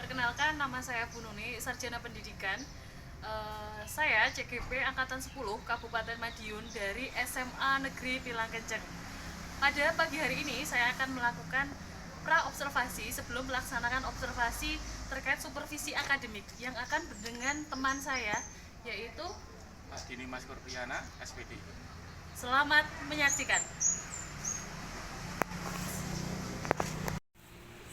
Perkenalkan, nama saya Bu Nuni, Sarjana Pendidikan. Saya CGP Angkatan 10 Kabupaten Madiun dari SMA Negeri Pilang Kenceng. Pada pagi hari ini saya akan melakukan pra-observasi sebelum melaksanakan observasi terkait supervisi akademik yang akan dengan teman saya, yaitu Mbak Dini Mas Kurpiana, SPD. Selamat menyaksikan.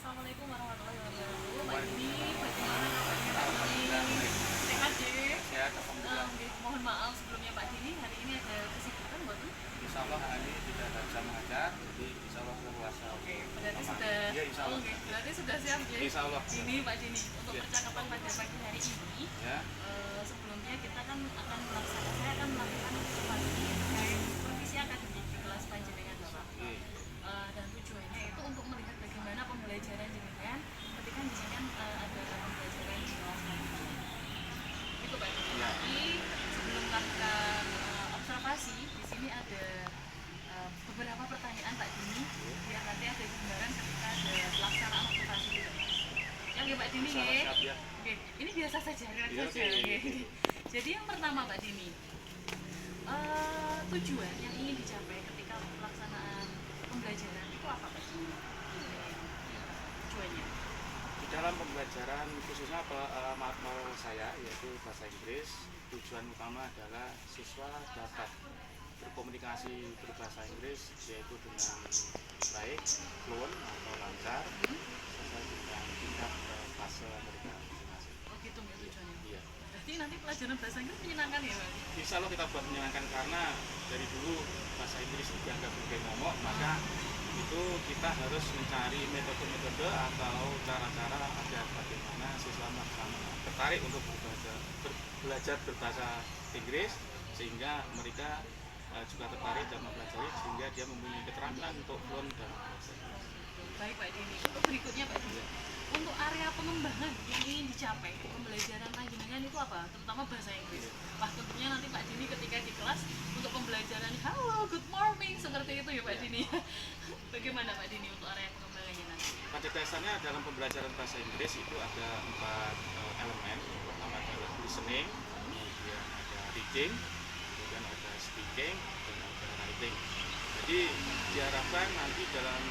Assalamualaikum warahmatullahi wabarakatuh. Pak Dini, bagaimana kabarnya Pak Dini? Sehat ya? Sehat, alhamdulillah. Mohon maaf sebelumnya Pak Dini, hari ini ada kesibukan buatan? Insya Allah hari ini tidak ada jam mengajar, jadi insya Allah berpuasa. Oke, berarti aman. sudah. Ya, insya Allah. Oke, berarti sudah siap ya? Insya Allah. Ini Pak Dini, untuk Ya. percakapan pada pagi hari ini, Ya. sebelumnya kita kan akan melaksanakan, saya akan melakukan observasi terkait supervisi akademik di kelas panjenengan Bapak. Oke. Dan tujuannya itu untuk melihat bagaimana pembelajaran jenengan ketika jenengan ada pembelajaran di kelas panjenengan. Itu Pak Dini. Ya. Tapi sebelum melakukan observasi, di sini ada beberapa pertanyaan Pak Dini biar nanti ada gambaran ketika ada pelaksanaan observasi di kelas. Ya oke Pak Dini Insya Allah ya. siap ya. Oke, ini biasa saja, relax Iya, saja. oke. Oke. Jadi yang pertama Pak Dini, tujuan yang ingin dicapai ketika pelaksanaan pembelajaran itu apa Pak Dini? Tujuannya? Di dalam pembelajaran khususnya materi saya yaitu bahasa Inggris, tujuan utama adalah siswa dapat berkomunikasi berbahasa Inggris yaitu dengan baik, fluent atau lancar sesuai dengan tingkat fase mereka masing-masing. Oh gitu ya tujuannya. Iya. Berarti nanti pelajaran bahasa Inggris menyenangkan ya Pak? Insya Allah kita buat menyenangkan karena dari dulu bahasa Inggris itu dianggap sebagai momok, maka itu kita harus mencari metode-metode atau cara-cara agar bagaimana siswa tertarik untuk belajar berbahasa Inggris sehingga mereka juga tertarik dan mempelajari sehingga dia mempunyai keterampilan untuk fluent dalam bahasa Inggris. Baik Pak Dini. Untuk berikutnya Pak Dini, untuk area pengembangan yang ingin dicapai pembelajaran panjenengan itu apa? Terutama bahasa Inggris. Wah tentunya nanti Pak Dini ketika di kelas untuk pembelajaran halo, good morning seperti itu ya Pak Dini. Bagaimana Pak Dini untuk area pengembangannya nanti? Pada dasarnya dalam pembelajaran bahasa Inggris itu ada 4 elemen. Pertama adalah listening, kemudian ada reading, kemudian ada speaking, dan ada writing. Jadi diharapkan nanti dalam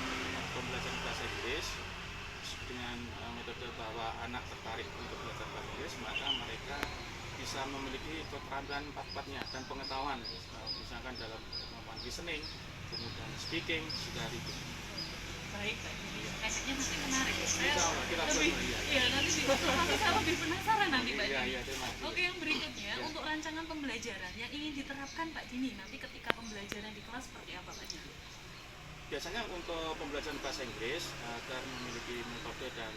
pembelajaran bahasa Inggris dengan metode bahwa anak tertarik untuk belajar bahasa Inggris, maka mereka bisa memiliki keterampilan empat-empatnya dan pengetahuan, misalkan dalam kemampuan listening, kemudian speaking, juga reading. Baik Pak Dini, kayaknya nanti menarik. Saya Insya Allah, kita lebih, buat, iya nanti di observasi saya lebih penasaran nanti Pak Iya, Dini. iya, terima kasih. Oke, yang berikutnya Ya. untuk rancangan pembelajaran yang ingin diterapkan Pak Dini nanti ketika pembelajaran di kelas seperti apa Pak Dini? Biasanya untuk pembelajaran bahasa Inggris agar memiliki metode dan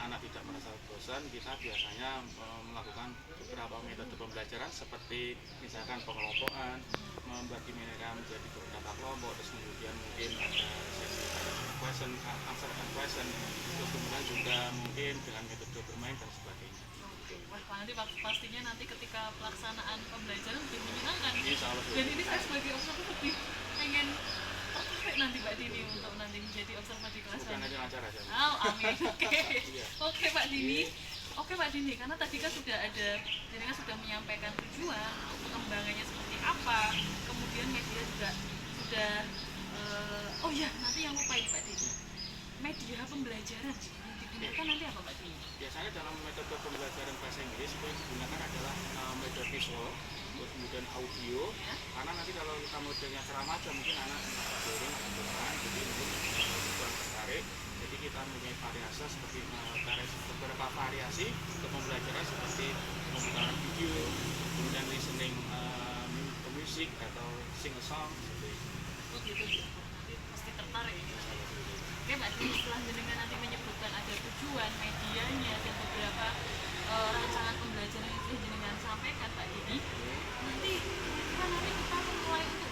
anak tidak merasa bosan, kita biasanya melakukan beberapa metode pembelajaran seperti misalkan pengelompokan, membagi mereka menjadi beberapa kelompok, terus kemudian mungkin ada sesi question, answer and question, terus kemudian juga mungkin dengan metode bermain dan sebagainya. Oke, wah nanti pastinya nanti ketika pelaksanaan pembelajaran lebih menyenangkan. Insya Allah. Dan ini saya sebagai observer lebih pengen tertarik nanti Pak Dini untuk nanti menjadi observer di kelas. Bukan hanya lancar aja. Oh, amin. Oke. Iya. Oke Pak Dini. Oke Pak Dini, karena tadi kan sudah ada, jadi kan sudah menyampaikan tujuan, pengembangannya seperti apa, kemudian media juga sudah, oh ya nanti yang lupa ini Pak Dini, media pembelajaran yang digunakan nanti apa Pak Dini? Biasanya dalam metode pembelajaran bahasa Inggris itu yang digunakan adalah metode visual, terus kemudian audio. Ya. Karena nanti kalau kita modelnya ceramah aja mungkin anak merasa boring atau bosan, jadi mungkin kurang tertarik. Jadi kita mempunyai variasi seperti beberapa variasi untuk pembelajaran seperti pembukaan video, kemudian listening musik atau sing a song seperti itu. Oh gitu, nanti pasti tertarik ini. Oke Pak Dini, setelah jenengan nanti menyebutkan ada tujuan, medianya, dan beberapa rancangan pembelajaran yang sudah jenengan sampaikan Pak Dini, nanti kita mulai untuk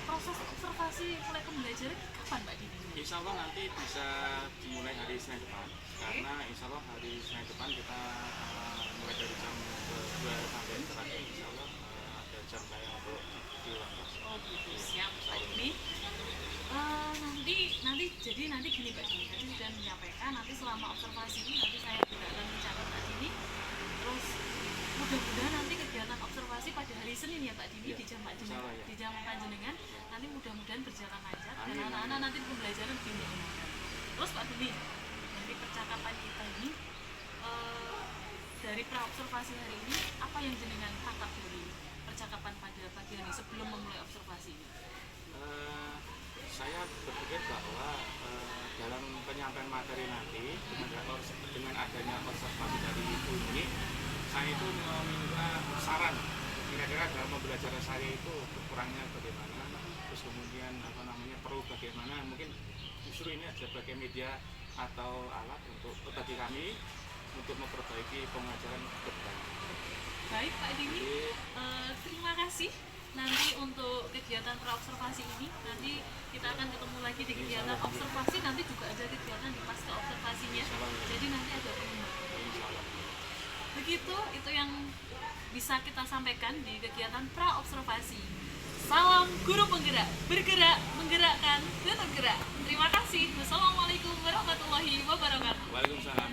proses observasi mulai pembelajaran kapan Pak Dini? Insya Allah nanti bisa dimulai hari Senin depan, karena Insya Allah hari Senin depan kita mulai dari jam 2 sampai terakhir Insya Allah ada jam saya untuk di ulang kelas. Oh gitu, siap Pak Dini. Nanti gini Mbak Dini, tadi sudah menyampaikan nanti selama observasi nanti saya juga akan mencatat Mbak Dini. Terus mudah-mudahan nanti kegiatan observasi pada hari Senin ya Mbak Dini, di jam di jam panjenengan nanti mudah-mudahan berjalan lancar dan anak-anak nanti pembelajaran lebih menyenangkan. Terus Pak Dini, dari percakapan kita ini dari pra-observasi hari ini, apa yang jenengan tangkap dari percakapan pada pagi hari sebelum memulai observasi ini? Saya berpikir bahwa dalam penyampaian materi nanti dengan adanya observasi dari Ibu ini, saya itu meminta saran kira-kira dalam pembelajaran saya itu kurangnya bagaimana, terus kemudian perlu bagaimana, mungkin justru ini sebagai media atau alat untuk bagi kami untuk memperbaiki pengajaran ke depan. Baik Pak Dini, terima kasih. Nanti untuk kegiatan pra-observasi ini, nanti kita akan ketemu lagi di kegiatan observasi, nanti juga ada kegiatan di pasca observasinya, jadi nanti ada pengembangan. Begitu, itu yang bisa kita sampaikan di kegiatan pra-observasi. Salam guru penggerak, bergerak, menggerakkan, dan bergerak. Terima kasih. Wassalamualaikum warahmatullahi wabarakatuh. Waalaikumsalam.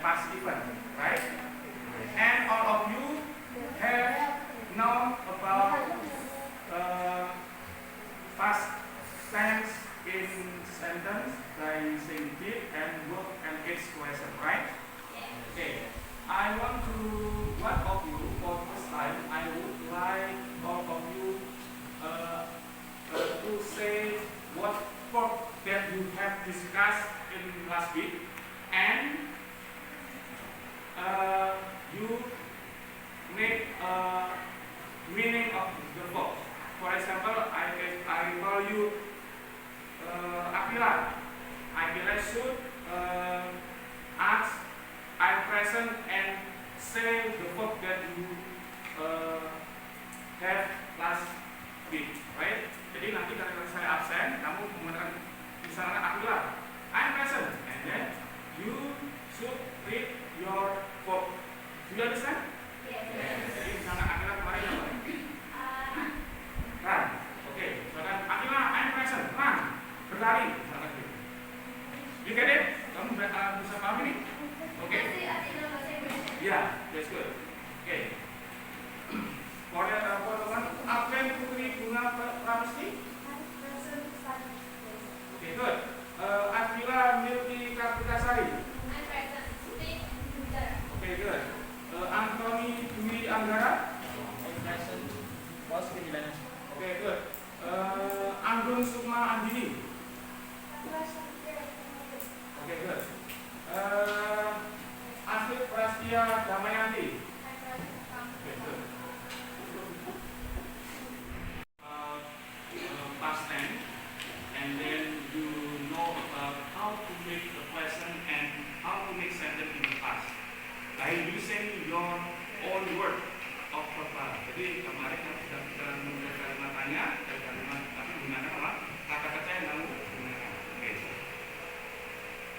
Past event, right? And all of you have known about past tense in sentence by saying did and work and its question, right? Okay. I want to one of you for first time. I would like all of you to say what part that you have discussed in last week and you make a meaning of the verb. For example, I call you Akila. Akila should ask, I'm present and say the verb that you have last week, right? Jadi nanti kalau saya absen, kamu mengatakan misalnya Akila, I'm present, and then you should read your verb. Do you understand? Yes. Jadi misalnya Akila kemarin apa? Run. Oke. Misalkan Akila, I'm present. Run. Berlari. Misalkan gitu. You get it? Kamu bisa paham ini? Oke. Yeah, that's good. Okay. For teman, Aplen Putri Bunga Pramesti? Okay, good. Akila Milki Kartikasari? Okay, good. Anthony Dwi Anggara? Okay, good. Anggun Sukma Andini? Okay, good. Afif Prastia Damayanti? Okay, good. Past tense, and then you know about how to make the present and how to make sentence in the past by using your own word of verbal. Jadi kemarin kita sudah menggunakan kalimat tanya dan kalimat tapi gunakan apa? Kata-kata yang kamu gunakan. Okay.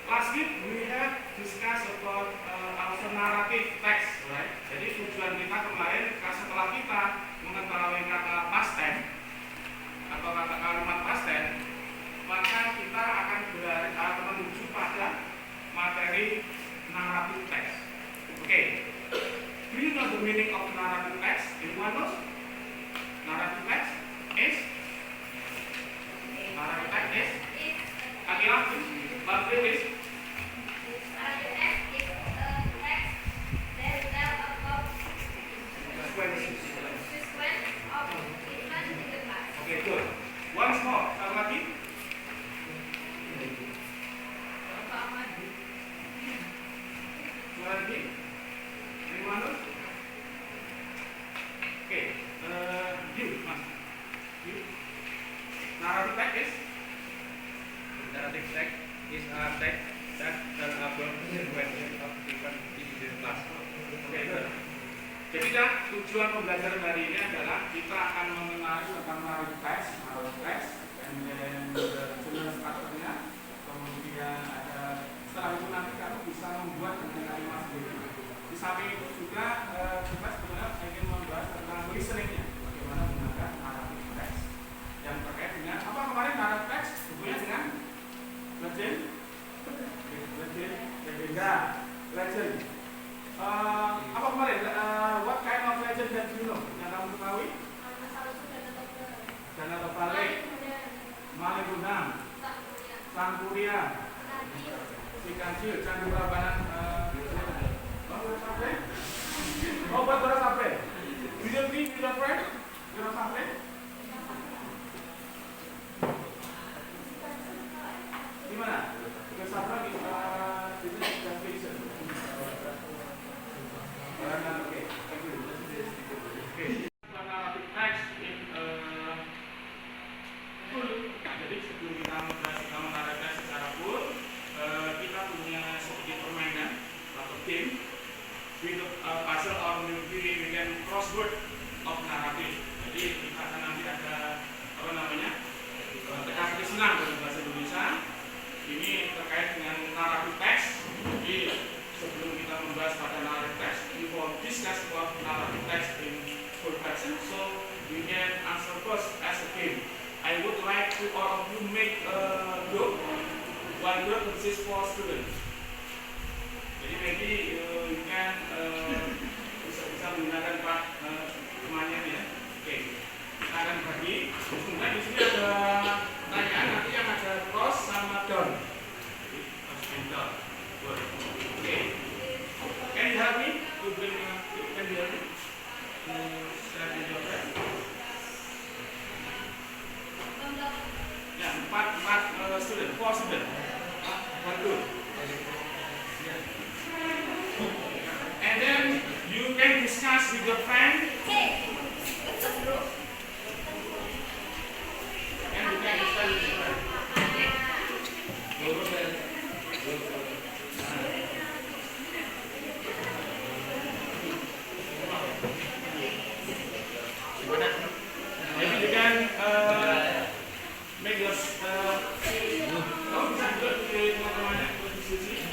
Last week we have discussed about also narrative text, right? Jadi tujuan kita kemarin setelah kita mengetahui kata past tense atau kata kalimat past tense, maka kita akan menuju pada materi narrative text. Okay. Do you know the meaning of narrative text? Anyone knows? Narrative text is? Narrative text is? Akila, what it is? Narrative text is a text that tells about Sequences. sequence of events in the past. Okay, good. Once more, satu lagi. Dua lagi. Anyone knows? Okay, you, Mas. You. Narrative text is? Narrative text is a text that tells about sequence of events in the past. Okay, good. tujuan pembelajaran hari ini adalah kita akan mengenali tentang narrative text, and then jurnal strukturnya. Kemudian setelah itu nanti kamu bisa membuat dengan kalimat sendiri. Di samping itu juga kita sebenarnya ingin membahas tentang listeningnya, bagaimana menggunakan narrative text. Yang terkait dengan apa kemarin narrative text hubungannya dengan legend. Apa kemarin? What kind of legend that you know? Yang kamu ketahui? Dana Topalik, Maligunam, Sangkuria, Si Kancil, Candi Prambanan. Oh, buat Dora Sampai. Will be with your friend? Dora Sampai? Gimana? Dora Sampai itu translation. Oke, thank you. Oke. Narrative text in full. Jadi sebelum kita narrative text secara full, kita punya sedikit permainan atau game with puzzle or maybe we can crossword of narrative. Jadi kita akan nanti ada apa namanya teka-teki senang dalam bahasa Indonesia. Ini terkait dengan narrative text. Jadi sebelum kita membahas pada narrative text, we will discuss about narrative text in full version. So we can answer first as a game. I would like to all of you make a group. One group consists 4 students. Jadi maybe you can bisa menggunakan temannya ya. Oke, kita akan bagi. Kemudian di sini ada pertanyaan nanti yang ada cross sama down. Jadi cross and down. Oke. Can you help me to bring? Can you help me? Share the job. Ya, 4 student, 4 student. One group. And then you can discuss with your friend. And you can discuss with your friend. Maybe you can make your bisa juga di teman-temannya diskusi.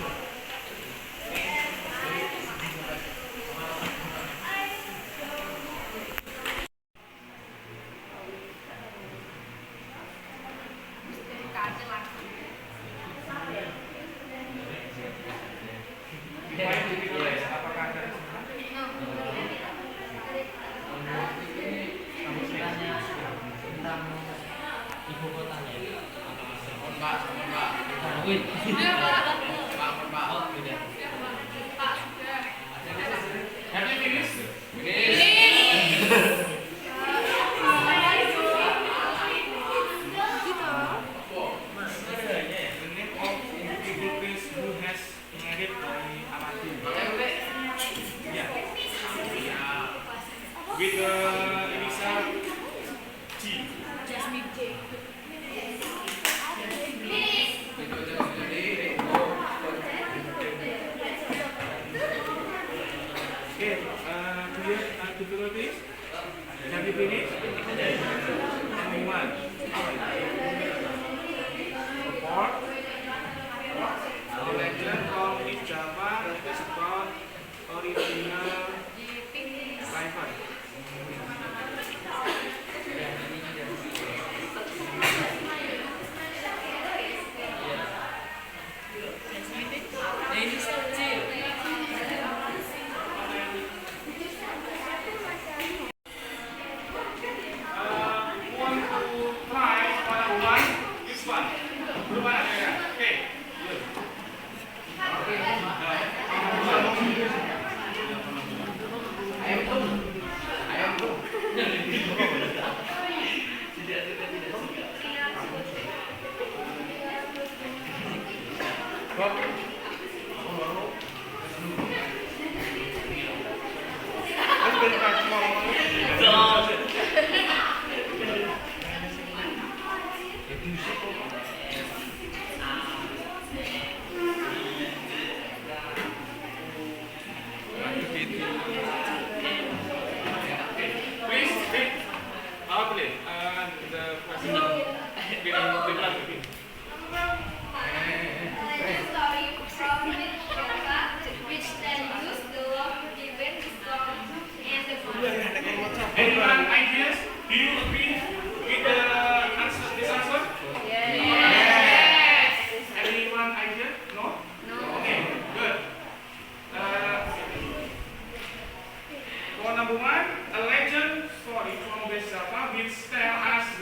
With initial G. Jasmine J. Okay, do you have difficulties? Have you finished? Only one. Report. The legend from East Java is called original private.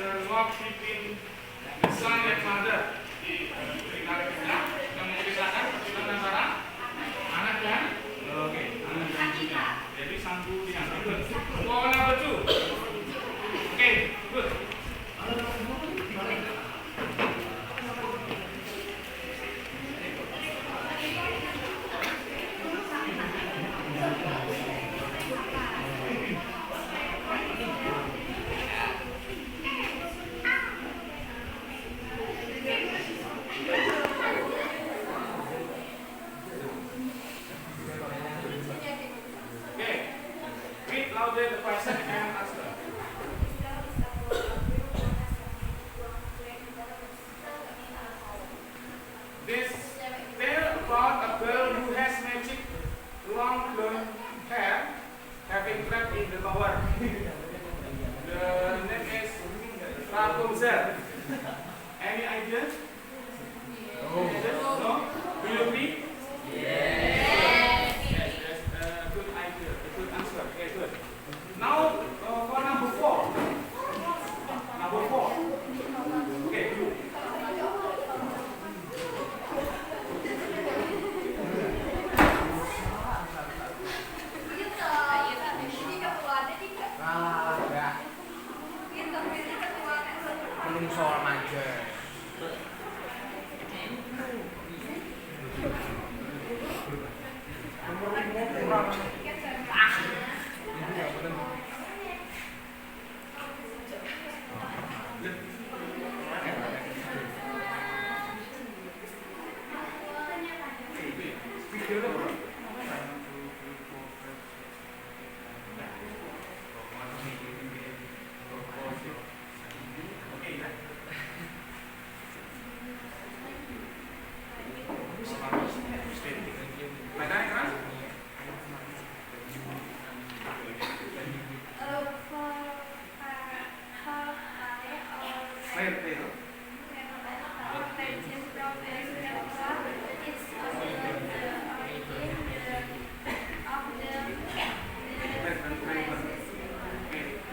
the love between the son and mother. Di narasinya yang mengisahkan percintaan antara anak dan anak dan ibunya. Jadi sanggu dengan good. For number 2. Okay, good. Read louder the question and answer. This tale about a girl who has magic long blonde hair having trapped in the tower. The name is Rapunzel. Any ideas? No? Do you agree? Yes, good idea, a good answer. Okay, good. Now for number 4. Number 4. Okay, you. Belum soal manja.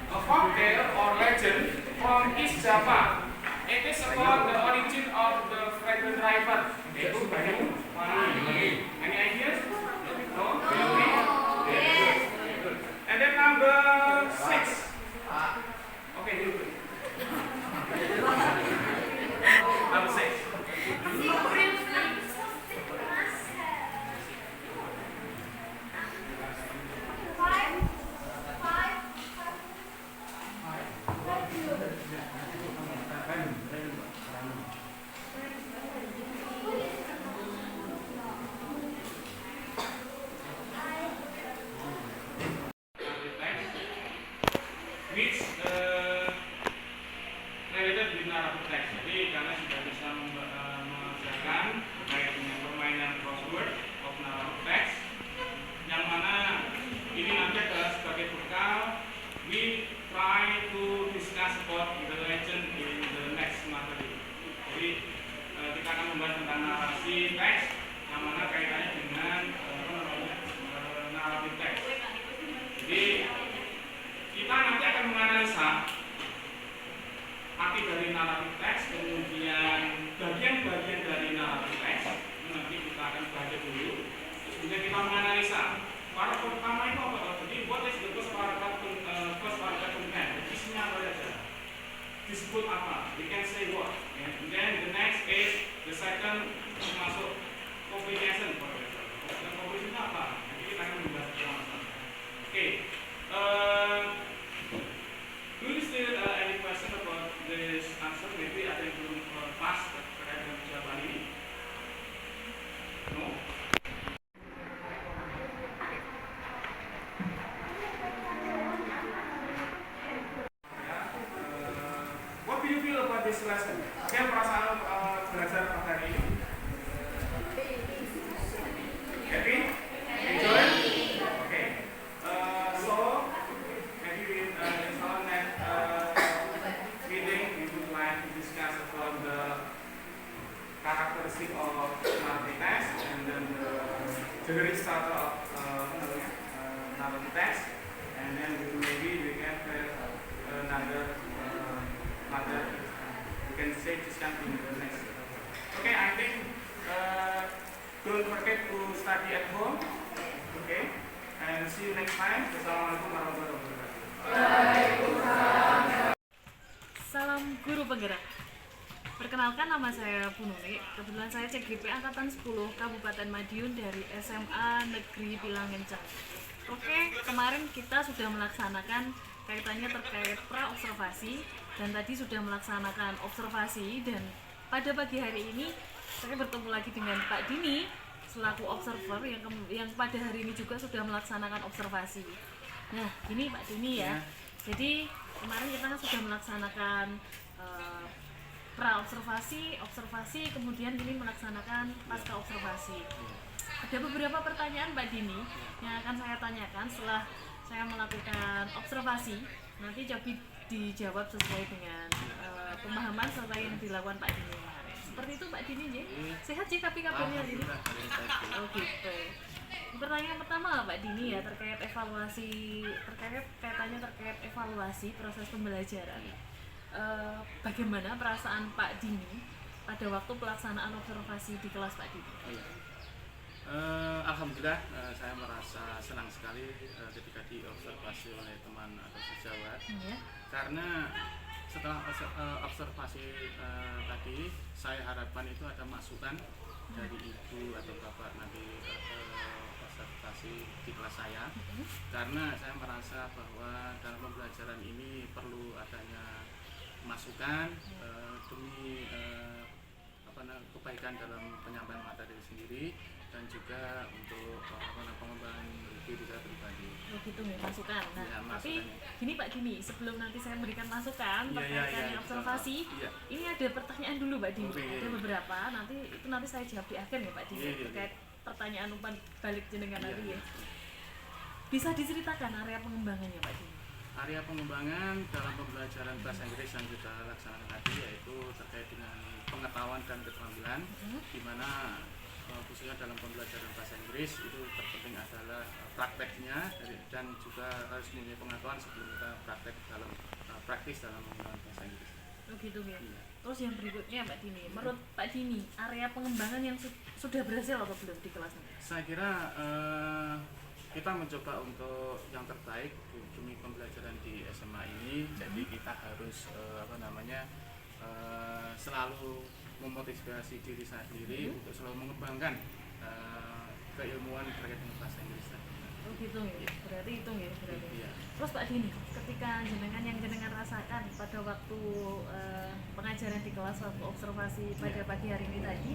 A folktale or legend from East Java. It is about the origin of the fragrant river. Yaitu Banyuwangi. Any ideas? No? Do you agree? Yes. Good. And then number 6. Okay, you good. Number 6. Which related with narrative text. Jadi karena sudah bisa mengerjakan terkait dengan permainan crossword of narrative text, yang mana ini nanti adalah sebagai bekal. We try to discuss about the legend in the next materi. Jadi kita akan membahas tentang narasi teks, yang mana kaitannya dengan narrative text. Jadi kita nanti akan menganalisa arti dari naratif teks, kemudian bagian-bagian dari naratif teks. Nanti kita akan baca dulu, terus kemudian kita menganalisa. Paragraf pertama itu apa? Jadi what is the first paragraph content? Isinya apa saja? Disebut apa? We can say what? And then the next is the second masuk comprehension. Dan comprehension itu apa? Nanti kita akan membahas bersama-sama. Oke. Do you still any question about this answer? Maybe ada yang belum pas terkait dengan jawaban ini? No? What do you feel about this lesson? Bagaimana perasaan belajar pada hari ini? Happy? Enjoy? Okay. So maybe with this next meeting we would like to discuss about the characteristic of narrative text and then the theory starter of narrative text, and then maybe we can have another stage is coming the next. Okay, I think don't forget to study at home. Okay, and see you next time. Wassalamualaikum warahmatullahi wabarakatuh. Salam guru penggerak. Perkenalkan, nama saya Pununi. Kebetulan saya CGP Angkatan 10 Kabupaten Madiun dari SMA Negeri Pilang Kencang. Oke, kemarin kita sudah melaksanakan kaitannya terkait pra-observasi dan tadi sudah melaksanakan observasi, dan pada pagi hari ini saya bertemu lagi dengan Pak Dini selaku observer yang pada hari ini juga sudah melaksanakan observasi. Nah, ini Pak Dini ya. Jadi kemarin kita kan sudah melaksanakan pra-observasi, observasi, kemudian ini melaksanakan pasca observasi. Ada beberapa pertanyaan Pak Dini yang akan saya tanyakan setelah saya melakukan observasi. Nanti coba dijawab sesuai dengan pemahaman serta yang dilakukan Pak Dini kemarin. Seperti itu Pak Dini, ya? Sehat sih tapi kabarnya ini? Oh gitu. Pertanyaan pertama Pak Dini ya, terkait evaluasi, kaitannya terkait evaluasi proses pembelajaran. Bagaimana perasaan Pak Dini pada waktu pelaksanaan observasi di kelas Pak Dini? Alhamdulillah, saya merasa senang sekali ketika diobservasi oleh teman atau sejawat. Karena setelah observasi tadi, saya harapkan itu ada masukan dari ibu atau bapak nanti observasi di kelas saya. Karena saya merasa bahwa dalam pembelajaran ini perlu adanya masukan demi kebaikan dalam penyampaian materi sendiri dan juga untuk pengembangan diri saya pribadi. Oh gitu ya, masukan. Nah, Ya, tapi masukannya. gini Pak Dini, sebelum nanti saya memberikan masukan terkait observasi, ini ada pertanyaan dulu Pak Dini. Ada beberapa, nanti saya jawab di akhir ya Pak Dini, terkait pertanyaan umpan balik jenengan nanti ya. Bisa diceritakan area pengembangannya Pak Dini? Area pengembangan dalam pembelajaran bahasa Inggris yang kita laksanakan tadi yaitu terkait dengan pengetahuan dan keterampilan, di mana khususnya dalam pembelajaran bahasa Inggris itu terpenting adalah prakteknya dan juga harus mempunyai pengetahuan sebelum kita praktis dalam menggunakan bahasa Inggris. Oh gitu ya. Terus yang berikutnya Pak Dini, menurut Pak Dini area pengembangan yang sudah berhasil atau belum di kelasnya? Saya kira kita mencoba untuk yang terbaik demi pembelajaran di SMA ini. Jadi kita harus selalu memotivasi diri saya sendiri untuk selalu mengembangkan keilmuan terkait dengan bahasa Inggris. Oh gitu ya, berarti itu ya berarti. Iya. Terus Pak Dini, ketika jenengan rasakan pada waktu pengajaran di kelas, waktu observasi pada pagi hari ini tadi,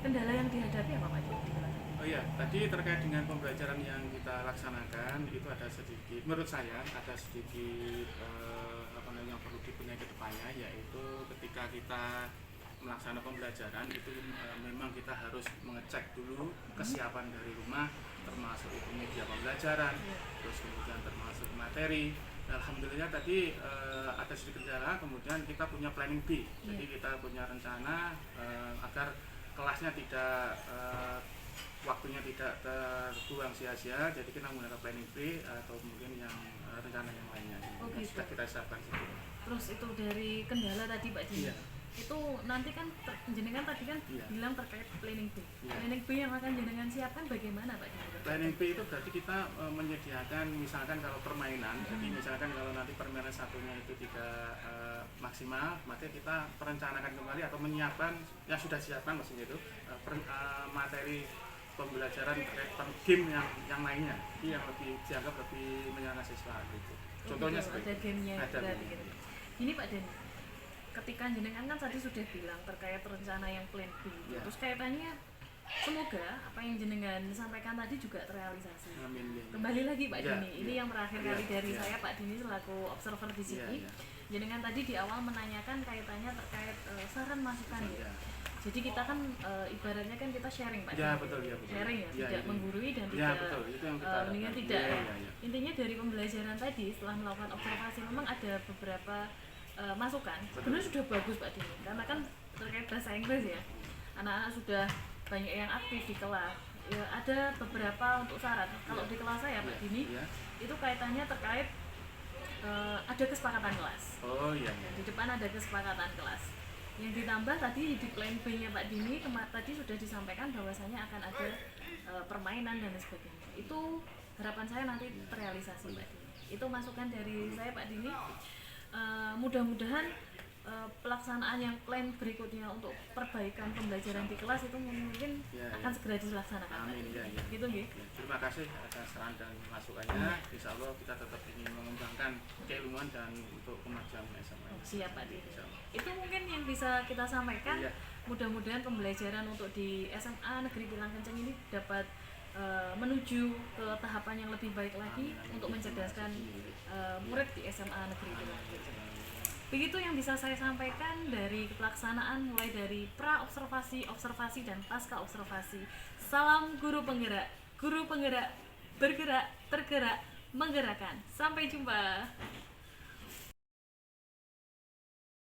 kendala yang dihadapi apa Pak Dini di kelas? Oh iya, tadi terkait dengan pembelajaran yang kita laksanakan itu ada sedikit, menurut saya ada sedikit yang perlu dipunyai ke depannya, yaitu ketika kita melaksanakan pembelajaran itu memang kita harus mengecek dulu kesiapan dari rumah, termasuk itu media pembelajaran, terus kemudian termasuk materi. Alhamdulillah tadi ada sedikit kendala, kemudian kita punya planning B, jadi kita punya rencana agar kelasnya tidak waktunya tidak terbuang sia-sia, jadi kita menggunakan planning B atau mungkin yang rencana yang lainnya yang sudah kita siapkan sebelumnya. Terus itu dari kendala tadi Pak Dini, itu nanti kan jenengan tadi kan bilang terkait planning B. Planning B yang akan jenengan siapkan bagaimana Pak Dini? Planning B itu berarti kita menyediakan misalkan kalau permainan, jadi misalkan kalau nanti permainan satunya itu tidak maksimal, maka kita perencanakan kembali atau menyiapkan yang sudah siapkan maksudnya itu materi pembelajaran terkait game yang lainnya, yang lebih dianggap lebih menyenangkan siswa gitu. Contohnya seperti ada gamenya, berarti gitu. Ini Pak Deni, ketika jenengan kan tadi sudah bilang terkait rencana yang plan B, terus kaitannya semoga apa yang jenengan sampaikan tadi juga terrealisasi. Amin. Kembali lagi Pak Dini, ini yang terakhir kali dari saya Pak Dini selaku observer di sini. Jenengan tadi di awal menanyakan kaitannya terkait saran masukan ya. Jadi kita kan ibaratnya kan kita sharing Pak. Ya betul ya. Betul. Sharing ya, tidak menggurui dan ya, tidak betul. Itu yang kita mendingan tidak ya. Intinya dari pembelajaran tadi setelah melakukan observasi memang ada beberapa masukan. Sebenarnya sudah bagus Pak Dini, karena kan terkait bahasa Inggris ya. Anak-anak sudah banyak yang aktif di kelas. Ya, ada beberapa untuk saran. Kalau di kelas saya Pak Dini, itu kaitannya terkait ada kesepakatan kelas. Oh iya. Di depan ada kesepakatan kelas. Yang ditambah tadi di plan B-nya Pak Dini tadi sudah disampaikan bahwasanya akan ada permainan dan sebagainya. Itu harapan saya nanti terrealisasi Pak Dini. Itu masukan dari saya Pak Dini. Mudah-mudahan pelaksanaan yang plan berikutnya untuk perbaikan pembelajaran di kelas itu mungkin akan segera dilaksanakan. Amin, ya. Gitu nggih. Terima kasih atas saran dan masukannya. Insya Allah kita tetap ingin mengembangkan keilmuan dan untuk kemajuan SMA. Siap Pak Dini. Itu mungkin yang bisa kita sampaikan. Mudah-mudahan pembelajaran untuk di SMA Negeri Pilang Kenceng ini dapat menuju ke tahapan yang lebih baik lagi untuk mencerdaskan murid di SMA Negeri Pilang Kenceng. Begitu yang bisa saya sampaikan dari pelaksanaan mulai dari pra-observasi, observasi, dan pasca observasi. Salam guru penggerak bergerak, tergerak, menggerakkan. Sampai jumpa.